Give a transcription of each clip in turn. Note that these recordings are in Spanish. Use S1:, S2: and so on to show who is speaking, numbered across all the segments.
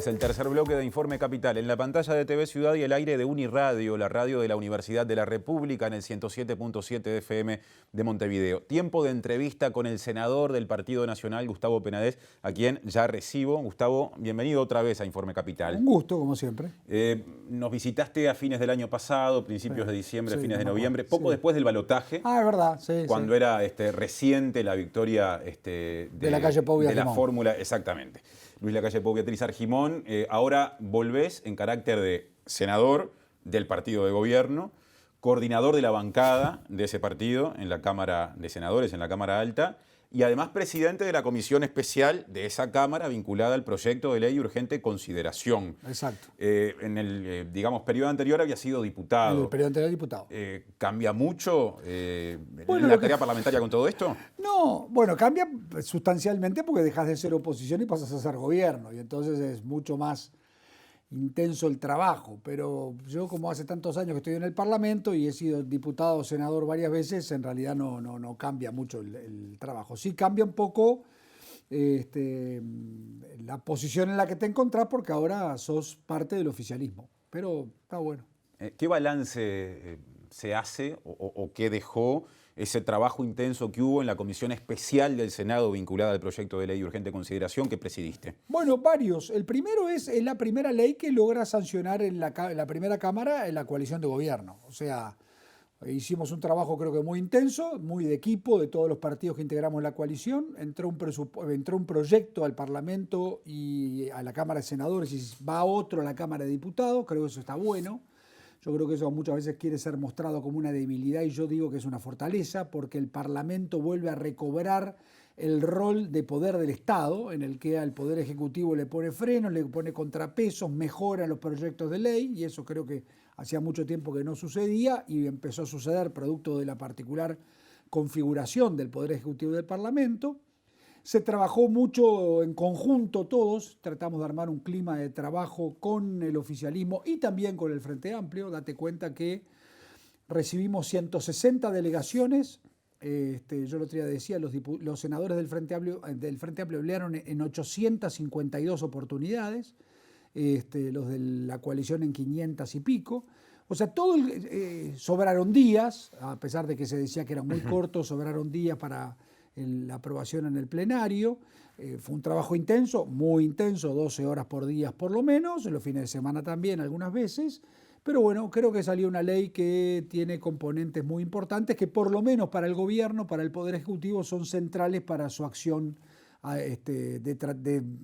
S1: Es el tercer bloque de Informe Capital. En la pantalla de TV Ciudad y el aire de Uniradio, la radio de la Universidad de la República, en el 107.7 FM de Montevideo. Tiempo de entrevista con el senador del Partido Nacional, Gustavo Penades, a quien ya recibo. Gustavo, bienvenido otra vez a Informe Capital.
S2: Un gusto, como siempre.
S1: Nos visitaste a fines del año pasado, principios de diciembre, fines de noviembre, poco
S2: sí.
S1: después del balotaje.
S2: Ah, es verdad, sí.
S1: Cuando era reciente la victoria de
S2: Lacalle Pou y
S1: de la
S2: Argimón.
S1: fórmula, exactamente. Luis Lacalle Pou, Beatriz Argimón. Ahora volvés en carácter de senador del partido de gobierno, coordinador de la bancada de ese partido en la Cámara de Senadores, en la Cámara Alta, y además presidente de la comisión especial de esa Cámara vinculada al proyecto de ley de urgente consideración.
S2: Exacto.
S1: En el, periodo anterior había sido diputado.
S2: En el periodo anterior diputado.
S1: ¿Cambia mucho la tarea parlamentaria con todo esto?
S2: No, bueno, cambia sustancialmente porque dejas de ser oposición y pasas a ser gobierno. Y entonces es mucho más intenso el trabajo. Pero yo, como hace tantos años que estoy en el Parlamento y he sido diputado o senador varias veces, en realidad no cambia mucho el trabajo. Sí cambia un poco la posición en la que te encontrás porque ahora sos parte del oficialismo. Pero está bueno.
S1: ¿Qué balance se hace o qué dejó ese trabajo intenso que hubo en la comisión especial del Senado vinculada al proyecto de ley de urgente consideración que presidiste?
S2: Bueno, varios. El primero es la primera ley que logra sancionar en la primera Cámara en la coalición de gobierno. O sea, hicimos un trabajo creo que muy intenso, muy de equipo de todos los partidos que integramos la coalición. Entró un proyecto al Parlamento y a la Cámara de Senadores y va otro a la Cámara de Diputados. Creo que eso está bueno. Yo creo que eso muchas veces quiere ser mostrado como una debilidad y yo digo que es una fortaleza porque el Parlamento vuelve a recobrar el rol de poder del Estado, en el que al Poder Ejecutivo le pone frenos, le pone contrapesos, mejora los proyectos de ley, y eso creo que hacía mucho tiempo que no sucedía y empezó a suceder producto de la particular configuración del Poder Ejecutivo y del Parlamento. Se trabajó mucho en conjunto todos, tratamos de armar un clima de trabajo con el oficialismo y también con el Frente Amplio. Date cuenta que recibimos 160 delegaciones. Yo el otro día decía, los senadores del Frente Amplio hablaron en 852 oportunidades, los de la coalición en 500 y pico. O sea, sobraron días, a pesar de que se decía que eran muy cortos, sobraron días para la aprobación en el plenario. Fue un trabajo intenso, muy intenso, 12 horas por día por lo menos, en los fines de semana también algunas veces, pero bueno, creo que salió una ley que tiene componentes muy importantes que por lo menos para el gobierno, para el Poder Ejecutivo, son centrales para su acción de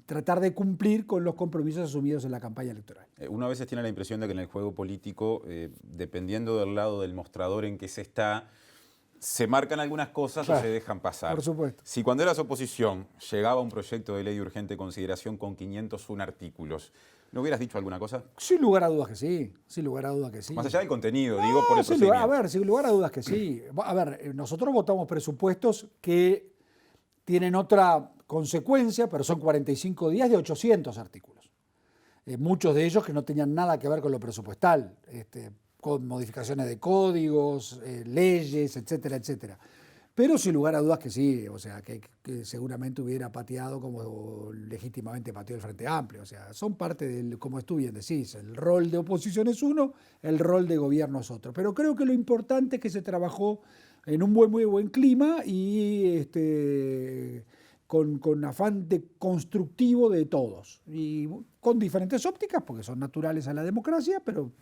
S2: tratar de cumplir con los compromisos asumidos en la campaña electoral.
S1: Uno a veces tiene la impresión de que en el juego político, dependiendo del lado del mostrador en que se está, se marcan algunas cosas o se dejan pasar.
S2: Por supuesto.
S1: Si cuando eras oposición llegaba un proyecto de ley de urgente consideración con 501 artículos, ¿no hubieras dicho alguna cosa?
S2: Sin lugar a dudas que sí, sin lugar a dudas que sí.
S1: Más allá del contenido, digo, por el procedimiento.
S2: Sin lugar a dudas que sí. A ver, nosotros votamos presupuestos que tienen otra consecuencia, pero son 45 días de 800 artículos. Muchos de ellos que no tenían nada que ver con lo presupuestal, con modificaciones de códigos, leyes, etcétera, etcétera. Pero sin lugar a dudas que sí, o sea, que seguramente hubiera pateado como legítimamente pateó el Frente Amplio. O sea, son parte del, como tú bien decís, el rol de oposición es uno, el rol de gobierno es otro. Pero creo que lo importante es que se trabajó en un muy buen clima y con afán constructivo de todos. Y con diferentes ópticas, porque son naturales a la democracia, pero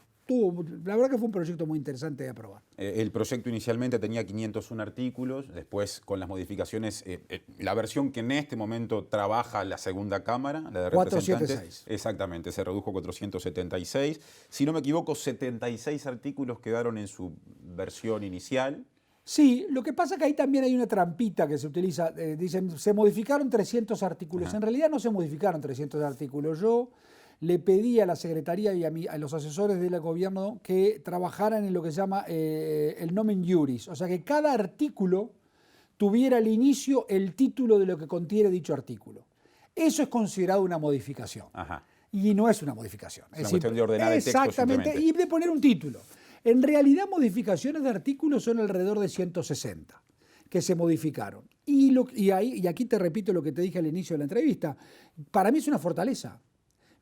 S2: la verdad que fue un proyecto muy interesante de aprobar.
S1: El proyecto inicialmente tenía 501 artículos, después con las modificaciones, la versión que en este momento trabaja la segunda Cámara, la de representantes,
S2: 476.
S1: Exactamente, se redujo a 476. Si no me equivoco, 76 artículos quedaron en su versión inicial.
S2: Sí, lo que pasa es que ahí también hay una trampita que se utiliza. Dicen, se modificaron 300 artículos. En realidad no se modificaron 300 artículos. Yo le pedí a la Secretaría y a los asesores del gobierno que trabajaran en lo que se llama el nomen juris. O sea, que cada artículo tuviera al inicio el título de lo que contiene dicho artículo. Eso es considerado una modificación.
S1: Ajá.
S2: Y no es una modificación.
S1: Es una cuestión de ordenar el texto.
S2: Exactamente, y de poner un título. En realidad, modificaciones de artículos son alrededor de 160 que se modificaron. Y aquí te repito lo que te dije al inicio de la entrevista. Para mí es una fortaleza.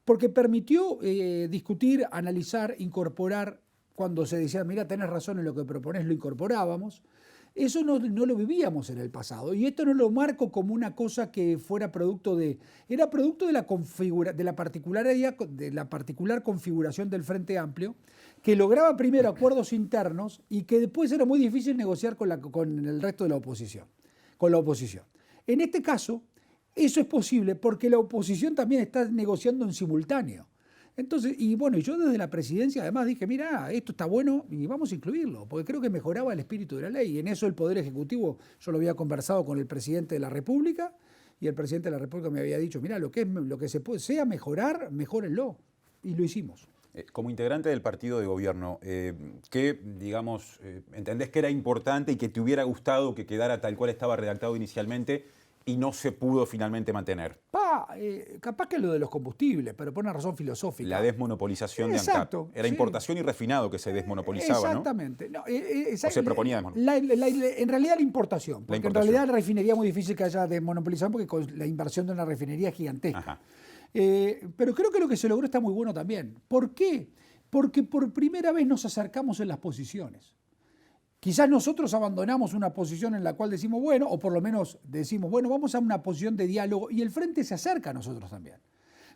S2: porque permitió discutir, analizar, incorporar. Cuando se decía, mira, tenés razón en lo que proponés, lo incorporábamos. Eso no lo vivíamos en el pasado. Y esto no lo marco como una cosa que fuera producto de... Era producto de la particular configuración del Frente Amplio, que lograba primero acuerdos internos y que después era muy difícil negociar con el resto de la oposición, con la oposición. En este caso, eso es posible porque la oposición también está negociando en simultáneo. Entonces, y bueno, yo desde la presidencia además dije, mira, esto está bueno y vamos a incluirlo, porque creo que mejoraba el espíritu de la ley. Y en eso el Poder Ejecutivo, yo lo había conversado con el presidente de la República, y el presidente de la República me había dicho, mira, lo que sea mejorar, mejórenlo. Y lo hicimos.
S1: Como integrante del partido de gobierno, ¿qué, digamos, entendés que era importante y que te hubiera gustado que quedara tal cual estaba redactado inicialmente y no se pudo finalmente mantener?
S2: Capaz que lo de los combustibles, pero por una razón filosófica.
S1: La desmonopolización de ANCAP. Era importación y refinado que se desmonopolizaba,
S2: exactamente.
S1: ¿no? O se proponía
S2: en realidad la importación, porque en realidad la refinería es muy difícil que haya desmonopolización porque con la inversión de una refinería es gigantesca.
S1: Ajá.
S2: Pero creo que lo que se logró está muy bueno también. ¿Por qué? Porque por primera vez nos acercamos en las posiciones. Quizás nosotros abandonamos una posición en la cual decimos, bueno, o por lo menos decimos, bueno, vamos a una posición de diálogo y el Frente se acerca a nosotros también.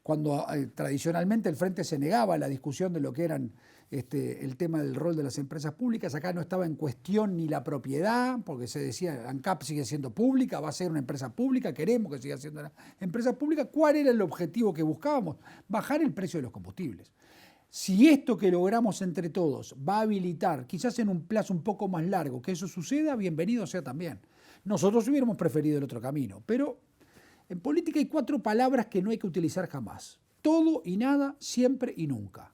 S2: Cuando tradicionalmente el Frente se negaba a la discusión de lo que eran el tema del rol de las empresas públicas, acá no estaba en cuestión ni la propiedad, porque se decía, ANCAP sigue siendo pública, va a ser una empresa pública, queremos que siga siendo una empresa pública. ¿Cuál era el objetivo que buscábamos? Bajar el precio de los combustibles. Si esto que logramos entre todos va a habilitar, quizás en un plazo un poco más largo, que eso suceda, bienvenido sea también. Nosotros hubiéramos preferido el otro camino, pero en política hay 4 palabras que no hay que utilizar jamás. Todo y nada, siempre y nunca.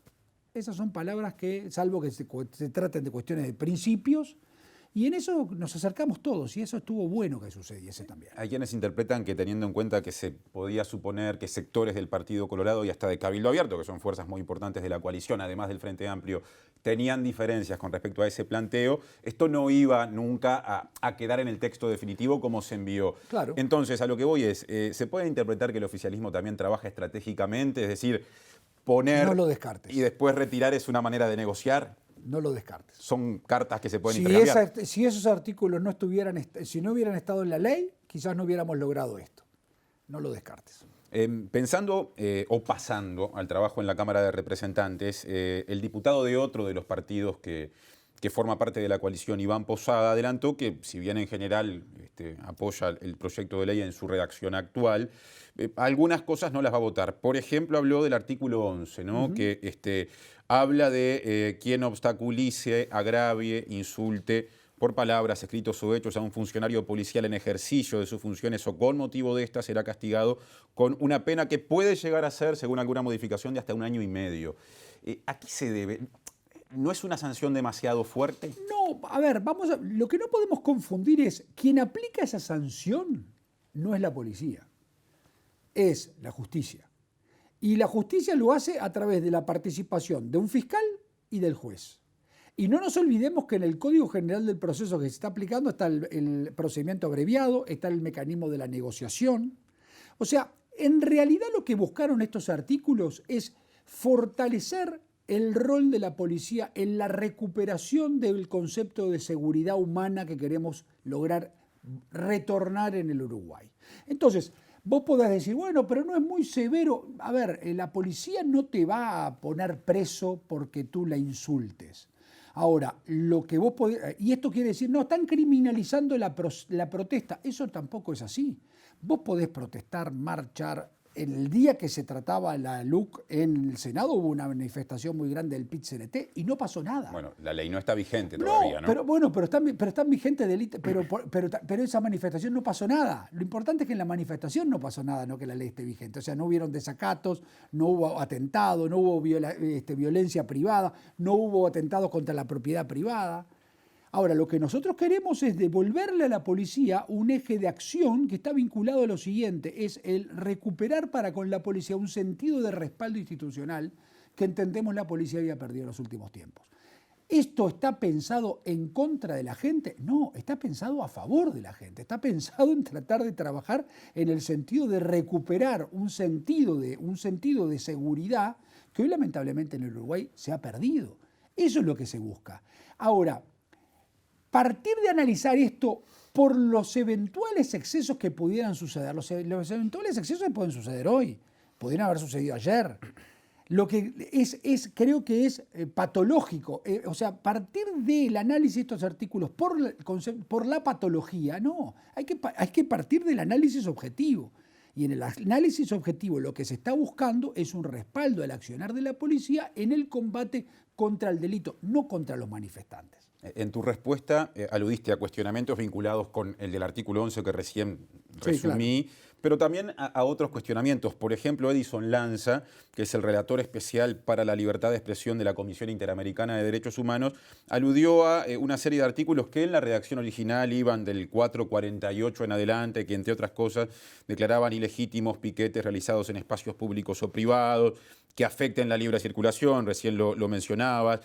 S2: Esas son palabras que, salvo que se traten de cuestiones de principios, y en eso nos acercamos todos, y eso estuvo bueno que sucediese también.
S1: Hay quienes interpretan que teniendo en cuenta que se podía suponer que sectores del Partido Colorado y hasta de Cabildo Abierto, que son fuerzas muy importantes de la coalición, además del Frente Amplio, tenían diferencias con respecto a ese planteo, esto no iba nunca a quedar en el texto definitivo como se envió.
S2: Claro.
S1: Entonces, a lo que voy es, ¿se puede interpretar que el oficialismo también trabaja estratégicamente? Es decir, poner
S2: no lo descartes.
S1: Y después retirar es una manera de negociar.
S2: No lo descartes.
S1: Son cartas que se pueden intercambiar.
S2: Si esos artículos si no hubieran estado en la ley, quizás no hubiéramos logrado esto. No lo descartes.
S1: Pensando o pasando al trabajo en la Cámara de Representantes, el diputado de otro de los partidos que forma parte de la coalición, Iván Posada, adelantó que, si bien en general apoya el proyecto de ley en su redacción actual, algunas cosas no las va a votar. Por ejemplo, habló del artículo 11, ¿no? Que habla de quien obstaculice, agravie, insulte por palabras, escritos o hechos a un funcionario policial en ejercicio de sus funciones o con motivo de esta será castigado con una pena que puede llegar a ser, según alguna modificación, de hasta 1 año y medio. ¿A qué se debe? ¿No es una sanción demasiado fuerte?
S2: No, a ver, lo que no podemos confundir es quien aplica esa sanción no es la policía, es la justicia. Y la justicia lo hace a través de la participación de un fiscal y del juez. Y no nos olvidemos que en el Código General del Proceso que se está aplicando está el procedimiento abreviado, está el mecanismo de la negociación. O sea, en realidad lo que buscaron estos artículos es fortalecer el rol de la policía en la recuperación del concepto de seguridad humana que queremos lograr retornar en el Uruguay. Entonces, vos podés decir, bueno, pero no es muy severo. A ver, la policía no te va a poner preso porque tú la insultes. Ahora, lo que vos podés... Y esto quiere decir, no, están criminalizando la protesta. Eso tampoco es así. Vos podés protestar, marchar. El día que se trataba la LUC en el Senado hubo una manifestación muy grande del PIT-CNT y no pasó nada.
S1: Bueno, la ley no está vigente todavía, ¿no?
S2: Pero están vigentes delitos, pero esa manifestación no pasó nada. Lo importante es que en la manifestación no pasó nada, no que la ley esté vigente. O sea, no hubieron desacatos, no hubo atentado, no hubo violencia privada, no hubo atentados contra la propiedad privada. Ahora, lo que nosotros queremos es devolverle a la policía un eje de acción que está vinculado a lo siguiente, es el recuperar para con la policía un sentido de respaldo institucional que entendemos la policía había perdido en los últimos tiempos. ¿Esto está pensado en contra de la gente? No, está pensado a favor de la gente. Está pensado en tratar de trabajar en el sentido de recuperar un sentido de seguridad que hoy lamentablemente en el Uruguay se ha perdido. Eso es lo que se busca. Ahora, partir de analizar esto por los eventuales excesos que pudieran suceder, los eventuales excesos pueden suceder hoy, podrían haber sucedido ayer. Lo que creo que es patológico, o sea, partir del análisis de estos artículos por la patología, no, hay que partir del análisis objetivo. Y en el análisis objetivo lo que se está buscando es un respaldo al accionar de la policía en el combate contra el delito, no contra los manifestantes.
S1: En tu respuesta aludiste a cuestionamientos vinculados con el del artículo 11 que recién resumí, sí, claro, pero también a otros cuestionamientos. Por ejemplo, Edison Lanza, que es el relator especial para la libertad de expresión de la Comisión Interamericana de Derechos Humanos, aludió a una serie de artículos que en la redacción original iban del 448 en adelante, que entre otras cosas declaraban ilegítimos piquetes realizados en espacios públicos o privados, que afecten la libre circulación, recién lo mencionabas,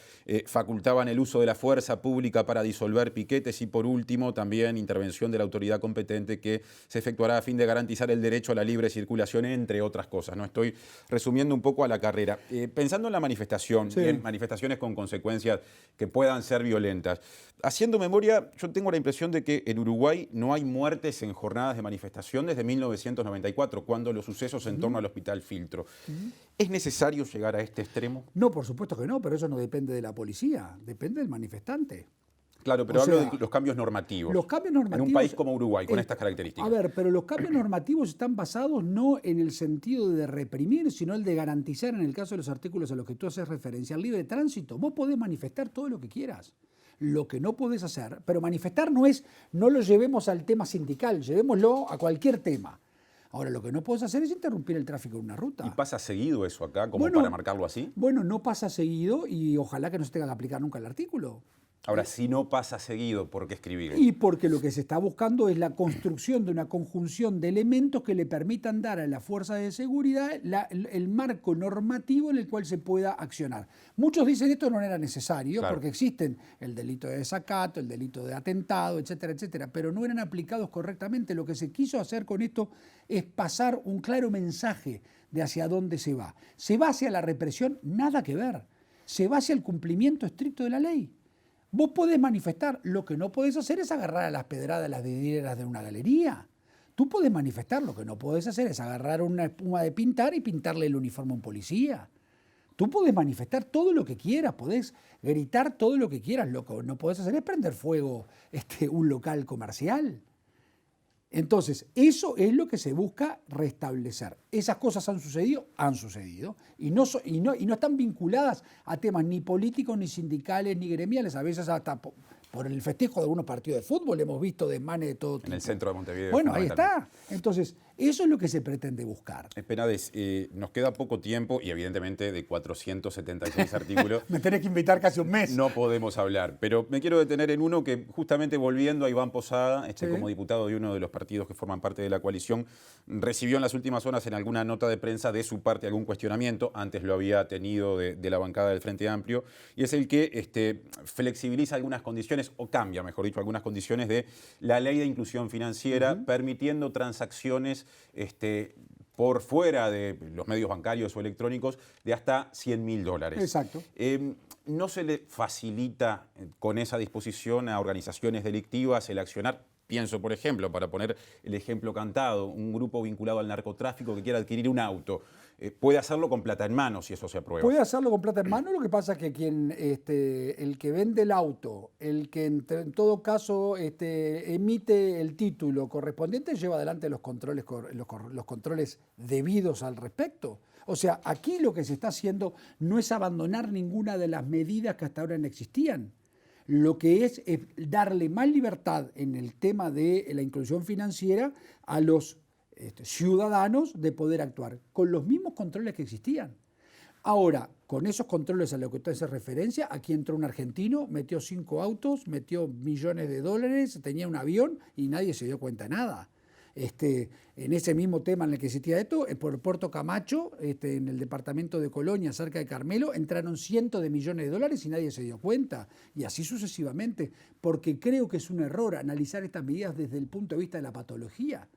S1: facultaban el uso de la fuerza pública para disolver piquetes y, por último, también intervención de la autoridad competente que se efectuará a fin de garantizar el derecho a la libre circulación, entre otras cosas. No estoy resumiendo un poco a la carrera. Pensando en la manifestación, sí, y en manifestaciones con consecuencias que puedan ser violentas, haciendo memoria, yo tengo la impresión de que en Uruguay no hay muertes en jornadas de manifestación desde 1994, cuando los sucesos en torno al Hospital Filtro. ¿Es necesario llegar a este extremo?
S2: No, por supuesto que no, pero eso no depende de la policía, depende del manifestante.
S1: Claro, pero hablo de los cambios normativos.
S2: Los cambios normativos.
S1: En un país como Uruguay, con estas características.
S2: A ver, pero los cambios normativos están basados no en el sentido de reprimir, sino el de garantizar, en el caso de los artículos a los que tú haces referencia, el libre tránsito. Vos podés manifestar todo lo que quieras. Lo que no podés hacer, pero manifestar no lo llevemos al tema sindical, llevémoslo a cualquier tema. Ahora, lo que no puedes hacer es interrumpir el tráfico en una ruta.
S1: ¿Y pasa seguido eso acá, como para marcarlo así?
S2: Bueno, no pasa seguido y ojalá que no se tenga que aplicar nunca el artículo.
S1: Ahora, si no pasa seguido, ¿por qué escribir?
S2: Y porque lo que se está buscando es la construcción de una conjunción de elementos que le permitan dar a la fuerza de seguridad el marco normativo en el cual se pueda accionar. Muchos dicen esto no era necesario, claro, porque existen el delito de desacato, el delito de atentado, etcétera, etcétera, pero no eran aplicados correctamente. Lo que se quiso hacer con esto es pasar un claro mensaje de hacia dónde se va. ¿Se va hacia la represión? Nada que ver. Se va hacia el cumplimiento estricto de la ley. Vos podés manifestar, lo que no podés hacer es agarrar a las pedradas las vidrieras de una galería. Tú podés manifestar, lo que no podés hacer es agarrar una espuma de pintar y pintarle el uniforme a un policía. Tú podés manifestar todo lo que quieras, podés gritar todo lo que quieras, lo que no podés hacer es prender fuego un local comercial. Entonces, eso es lo que se busca restablecer. Esas cosas han sucedido, y no están vinculadas a temas ni políticos, ni sindicales, ni gremiales, a veces hasta por el festejo de algunos partidos de fútbol hemos visto desmanes de todo tipo.
S1: En el centro de Montevideo.
S2: Bueno, ahí está. Entonces, eso es lo que se pretende buscar.
S1: Penades, nos queda poco tiempo y evidentemente de 476 artículos.
S2: Me tenés que invitar casi un mes.
S1: No podemos hablar, pero me quiero detener en uno que justamente volviendo a Iván Posada, sí, como diputado de uno de los partidos que forman parte de la coalición, recibió en las últimas horas en alguna nota de prensa de su parte algún cuestionamiento, antes lo había tenido de la bancada del Frente Amplio, y es el que flexibiliza algunas condiciones, o cambia, mejor dicho, algunas condiciones de la ley de inclusión financiera, permitiendo transacciones por fuera de los medios bancarios o electrónicos de hasta $100.000.
S2: Exacto.
S1: ¿No se le facilita con esa disposición a organizaciones delictivas el accionar? Pienso, por ejemplo, para poner el ejemplo cantado, un grupo vinculado al narcotráfico que quiera adquirir un auto. Puede hacerlo con plata en mano si eso se aprueba.
S2: Puede hacerlo con plata en mano, lo que pasa es que el que vende el auto, el que en todo caso emite el título correspondiente, lleva adelante los controles debidos al respecto. O sea, aquí lo que se está haciendo no es abandonar ninguna de las medidas que hasta ahora no existían. Lo que es darle más libertad en el tema de la inclusión financiera a los ciudadanos de poder actuar con los mismos controles que existían. Ahora, con esos controles a los que usted hace referencia, aquí entró un argentino, metió 5 autos, metió millones de dólares, tenía un avión y nadie se dio cuenta de nada. en ese mismo tema en el que existía esto, por Puerto Camacho, en el departamento de Colonia, cerca de Carmelo, entraron cientos de millones de dólares y nadie se dio cuenta. Y así sucesivamente, porque creo que es un error analizar estas medidas desde el punto de vista de la patología.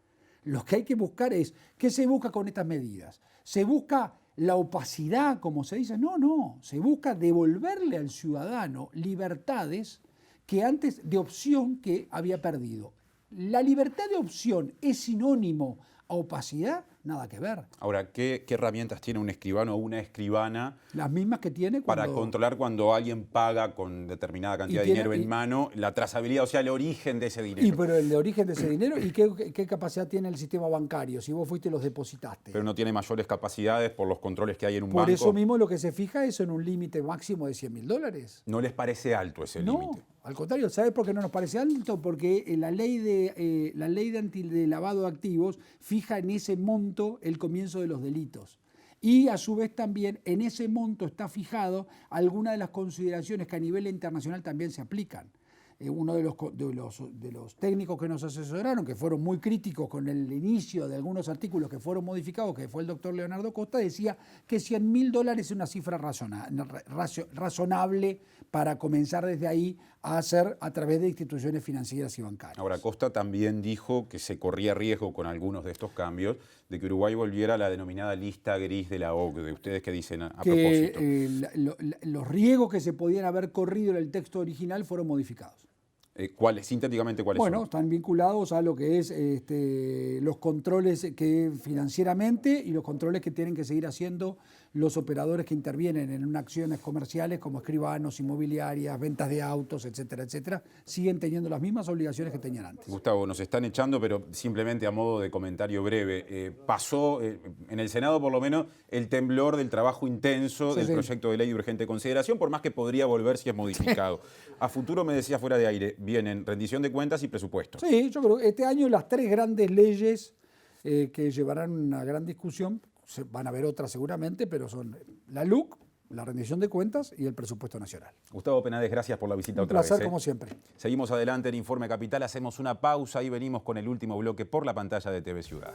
S2: Lo que hay que buscar es, ¿qué se busca con estas medidas? ¿Se busca la opacidad, como se dice? No, se busca devolverle al ciudadano libertades que antes de opción que había perdido. ¿La libertad de opción es sinónimo a opacidad? Nada que ver.
S1: Ahora, ¿qué herramientas tiene un escribano o una escribana?
S2: Las mismas que tiene cuando...
S1: Para controlar cuando alguien paga con determinada cantidad de dinero en mano, la trazabilidad, o sea, el origen de ese dinero.
S2: Pero el origen de ese dinero, ¿y qué capacidad tiene el sistema bancario? Si vos fuiste y los depositaste.
S1: Pero no tiene mayores capacidades por los controles que hay en un banco.
S2: Por eso mismo lo que se fija es en un límite máximo de $100.000.
S1: ¿No les parece alto ese límite?
S2: No, al contrario, ¿sabes por qué no nos parece alto? Porque la ley de lavado de activos fija en ese monto el comienzo de los delitos. Y a su vez también en ese monto está fijado algunas de las consideraciones que a nivel internacional también se aplican. Uno de los técnicos que nos asesoraron, que fueron muy críticos con el inicio de algunos artículos que fueron modificados, que fue el doctor Leonardo Costa, decía que $100.000 es una cifra razonable para comenzar desde ahí a hacer a través de instituciones financieras y bancarias.
S1: Ahora, Costa también dijo que se corría riesgo con algunos de estos cambios de que Uruguay volviera a la denominada lista gris de la OCDE. ¿Ustedes qué dicen a propósito?
S2: Los riesgos que se podían haber corrido en el texto original fueron modificados.
S1: Sintéticamente, ¿cuáles son?
S2: Bueno, están vinculados a lo que es los controles que financieramente y los controles que tienen que seguir haciendo los operadores que intervienen en acciones comerciales como escribanos, inmobiliarias, ventas de autos, etcétera, etcétera, siguen teniendo las mismas obligaciones que tenían antes.
S1: Gustavo, nos están echando, pero simplemente a modo de comentario breve. Pasó, en el Senado por lo menos, el temblor del trabajo intenso del proyecto de ley de urgente consideración, por más que podría volver si es modificado. A futuro, me decía fuera de aire, vienen rendición de cuentas y presupuesto.
S2: Sí, yo creo que este año las tres grandes leyes que llevarán una gran discusión, van a haber otras seguramente, pero son la LUC, la rendición de cuentas y el presupuesto nacional.
S1: Gustavo Penades, gracias por la visita otra vez.
S2: Un placer, como siempre.
S1: Seguimos adelante en Informe Capital, hacemos una pausa y venimos con el último bloque por la pantalla de TV Ciudad.